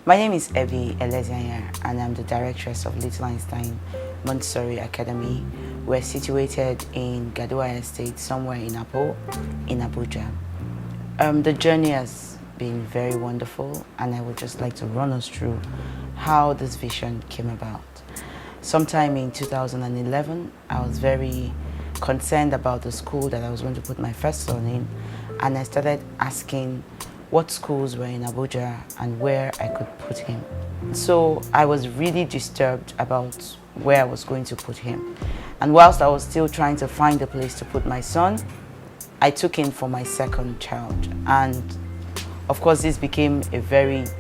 My name is Elezianya, and I'm the directress of Little Einstein Montessori Academy. We're situated in Gadua Estate, somewhere in Abuja. The journey has been very wonderful, and I would just like to run us through how this vision came about. Sometime in 2011, I was very concerned about the school that I was going to put my first son in, and I started asking what schools were in Abuja and where I could put him. So I was really disturbed about where I was going to put him. And whilst I was still trying to find a place to put my son, I took in for my second child. And of course, this became the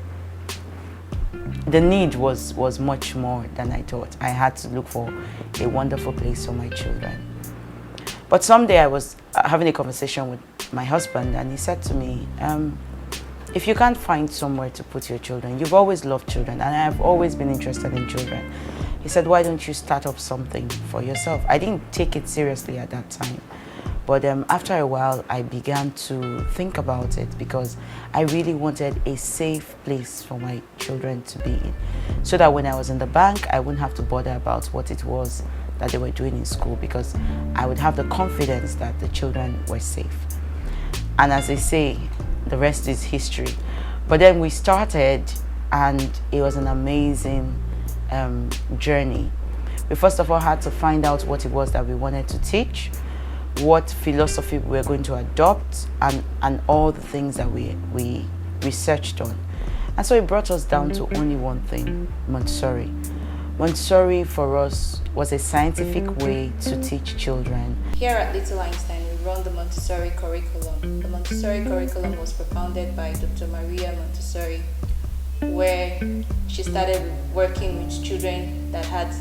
need was much more than I thought. I had to look for a wonderful place for my children. But someday I was having a conversation with my husband, and he said to me, if you can't find somewhere to put your children, you've always loved children, and I've always been interested in children. He said, why don't you start up something for yourself? I didn't take it seriously at that time. But after a while, I began to think about it because I really wanted a safe place for my children to be in, so that when I was in the bank, I wouldn't have to bother about what it was that they were doing in school, because I would have the confidence that the children were safe. And as they say, the rest is history. But then we started, and it was an amazing journey. We first of all had to find out what it was that we wanted to teach, what philosophy we were going to adopt, and all the things that we researched on. And so it brought us down to only one thing: Montessori. Montessori for us was a scientific way to teach children. Here at Little Einstein, we run the Montessori curriculum. The Montessori curriculum was propounded by Dr. Maria Montessori, where she started working with children that had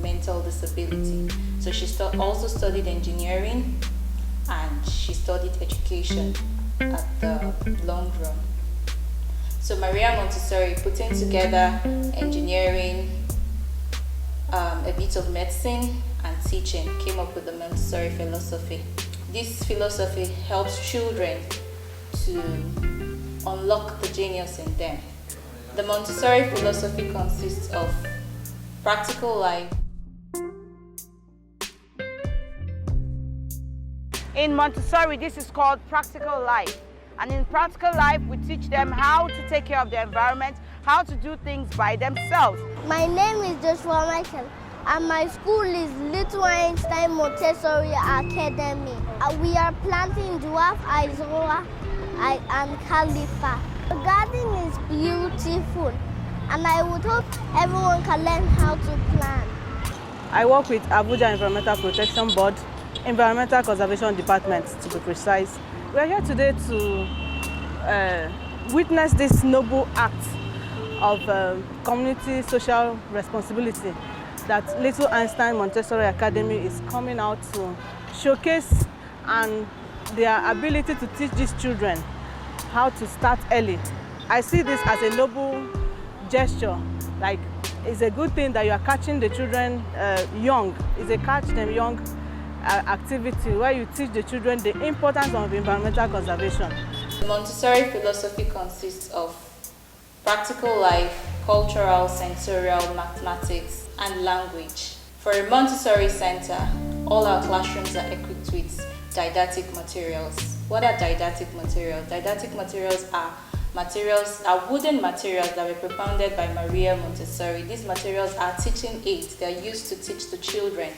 mental disability. So she also studied engineering, and she studied education at the long run. So Maria Montessori, putting together engineering, a bit of medicine and teaching, came up with the Montessori philosophy. This philosophy helps children to unlock the genius in them. The Montessori philosophy consists of practical life. In Montessori, this is called practical life. And in practical life, we teach them how to take care of the environment, how to do things by themselves. My name is Joshua Michael, and my school is Little Einstein Montessori Academy. We are planting dwarf, Izoa, and Khalifa. The garden is beautiful, and I would hope everyone can learn how to plant. I work with Abuja Environmental Protection Board, Environmental Conservation Department to be precise. We are here today to witness this noble act of community social responsibility that Little Einstein Montessori Academy is coming out to showcase, and their ability to teach these children how to start early. I see this as a noble gesture. Like, it's a good thing that you are catching the children young. It's a catch them young activity where you teach the children the importance of environmental conservation. The Montessori philosophy consists of practical life, cultural, sensorial, mathematics, and language. For a Montessori center, all our classrooms are equipped with didactic materials. What are didactic materials? Didactic materials are wooden materials that were propounded by Maria Montessori. These materials are teaching aids. They are used to teach the children.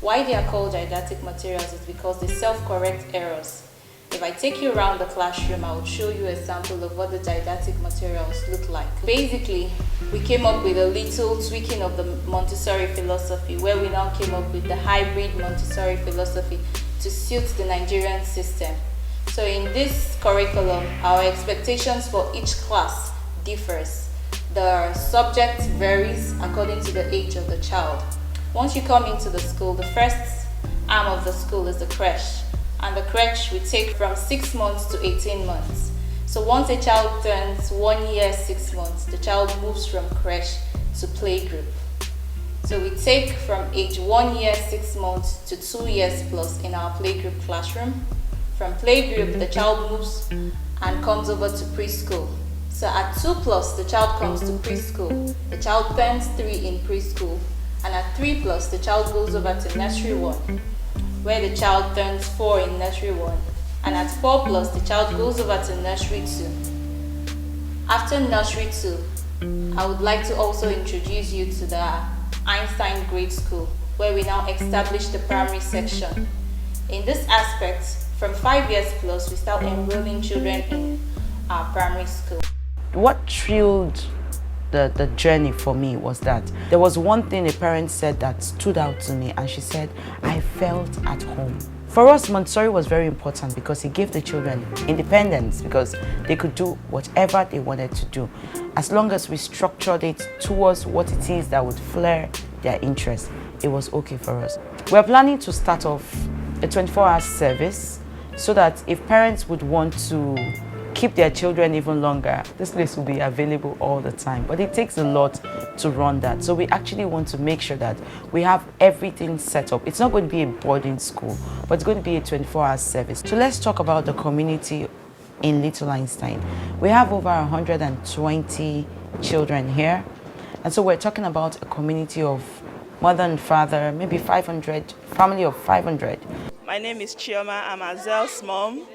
Why they are called didactic materials is because they self-correct errors. If I take you around the classroom, I will show you a sample of what the didactic materials look like. Basically, we came up with a little tweaking of the Montessori philosophy, where we now came up with the hybrid Montessori philosophy to suit the Nigerian system. So in this curriculum, our expectations for each class differs. The subject varies according to the age of the child. Once you come into the school, the first arm of the school is the creche. And the creche we take from 6 months to 18 months. So once a child turns 1 year, 6 months, the child moves from creche to playgroup. So we take from age 1 year, 6 months to 2 years plus in our playgroup classroom. From playgroup, the child moves and comes over to preschool. So at 2 plus, the child comes to preschool. The child turns 3 in preschool. And at 3 plus, the child goes over to nursery 1, where the child turns 4 in nursery 1. And at 4 plus, the child goes over to nursery 2. After nursery 2, I would like to also introduce you to the Einstein Grade School, where we now establish the primary section. In this aspect, from 5 years plus, we start enrolling children in our primary school. What thrilled the journey for me was that there was one thing a parent said that stood out to me, and she said, I felt at home. For us, Montessori was very important because it gave the children independence, because they could do whatever they wanted to do, as long as we structured it towards what it is that would flare their interest. It was okay for us. We're planning to start off a 24-hour service so that if parents would want to keep their children even longer, this place will be available all the time. But it takes a lot to run that. So we actually want to make sure that we have everything set up. It's not going to be a boarding school, but it's going to be a 24-hour service. So let's talk about the community in Little Einstein. We have over 120 children here. And so we're talking about a community of mother and father, maybe 500, family of 500. My name is Chioma. I'm Azel's mom.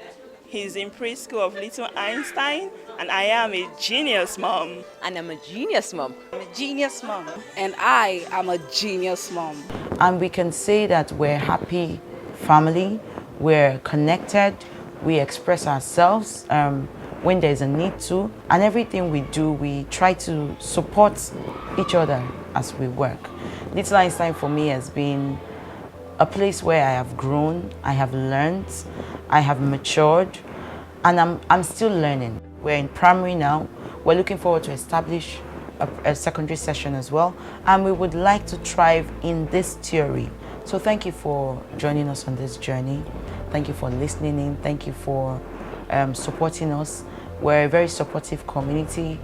He's in preschool of Little Einstein, and I am a genius mom. And I'm a genius mom. I'm a genius mom. And I am a genius mom. And we can say that we're a happy family, we're connected, we express ourselves when there's a need to, and everything we do, we try to support each other as we work. Little Einstein for me has been a place where I have grown, I have learned, I have matured, and I'm still learning. We're in primary now. We're looking forward to establish a secondary session as well, and we would like to thrive in this theory. So thank you for joining us on this journey. Thank you for listening in. Thank you for supporting us. We're a very supportive community.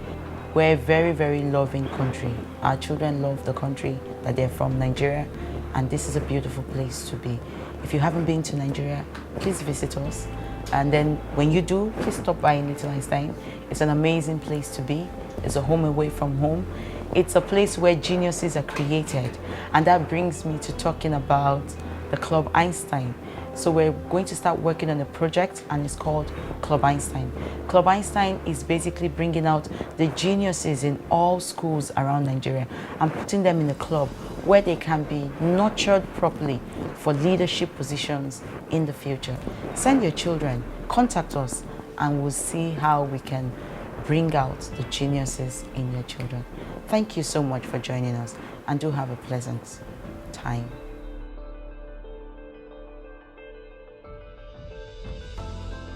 We're a very, very loving country. Our children love the country that they're from, Nigeria, and this is a beautiful place to be. If you haven't been to Nigeria, please visit us. And then when you do, please stop by in Little Einstein. It's an amazing place to be. It's a home away from home. It's a place where geniuses are created. And that brings me to talking about the Club Einstein. So we're going to start working on a project, and it's called Club Einstein. Club Einstein is basically bringing out the geniuses in all schools around Nigeria and putting them in a club where they can be nurtured properly for leadership positions in the future. Send your children, contact us, and we'll see how we can bring out the geniuses in your children. Thank you so much for joining us, and do have a pleasant time.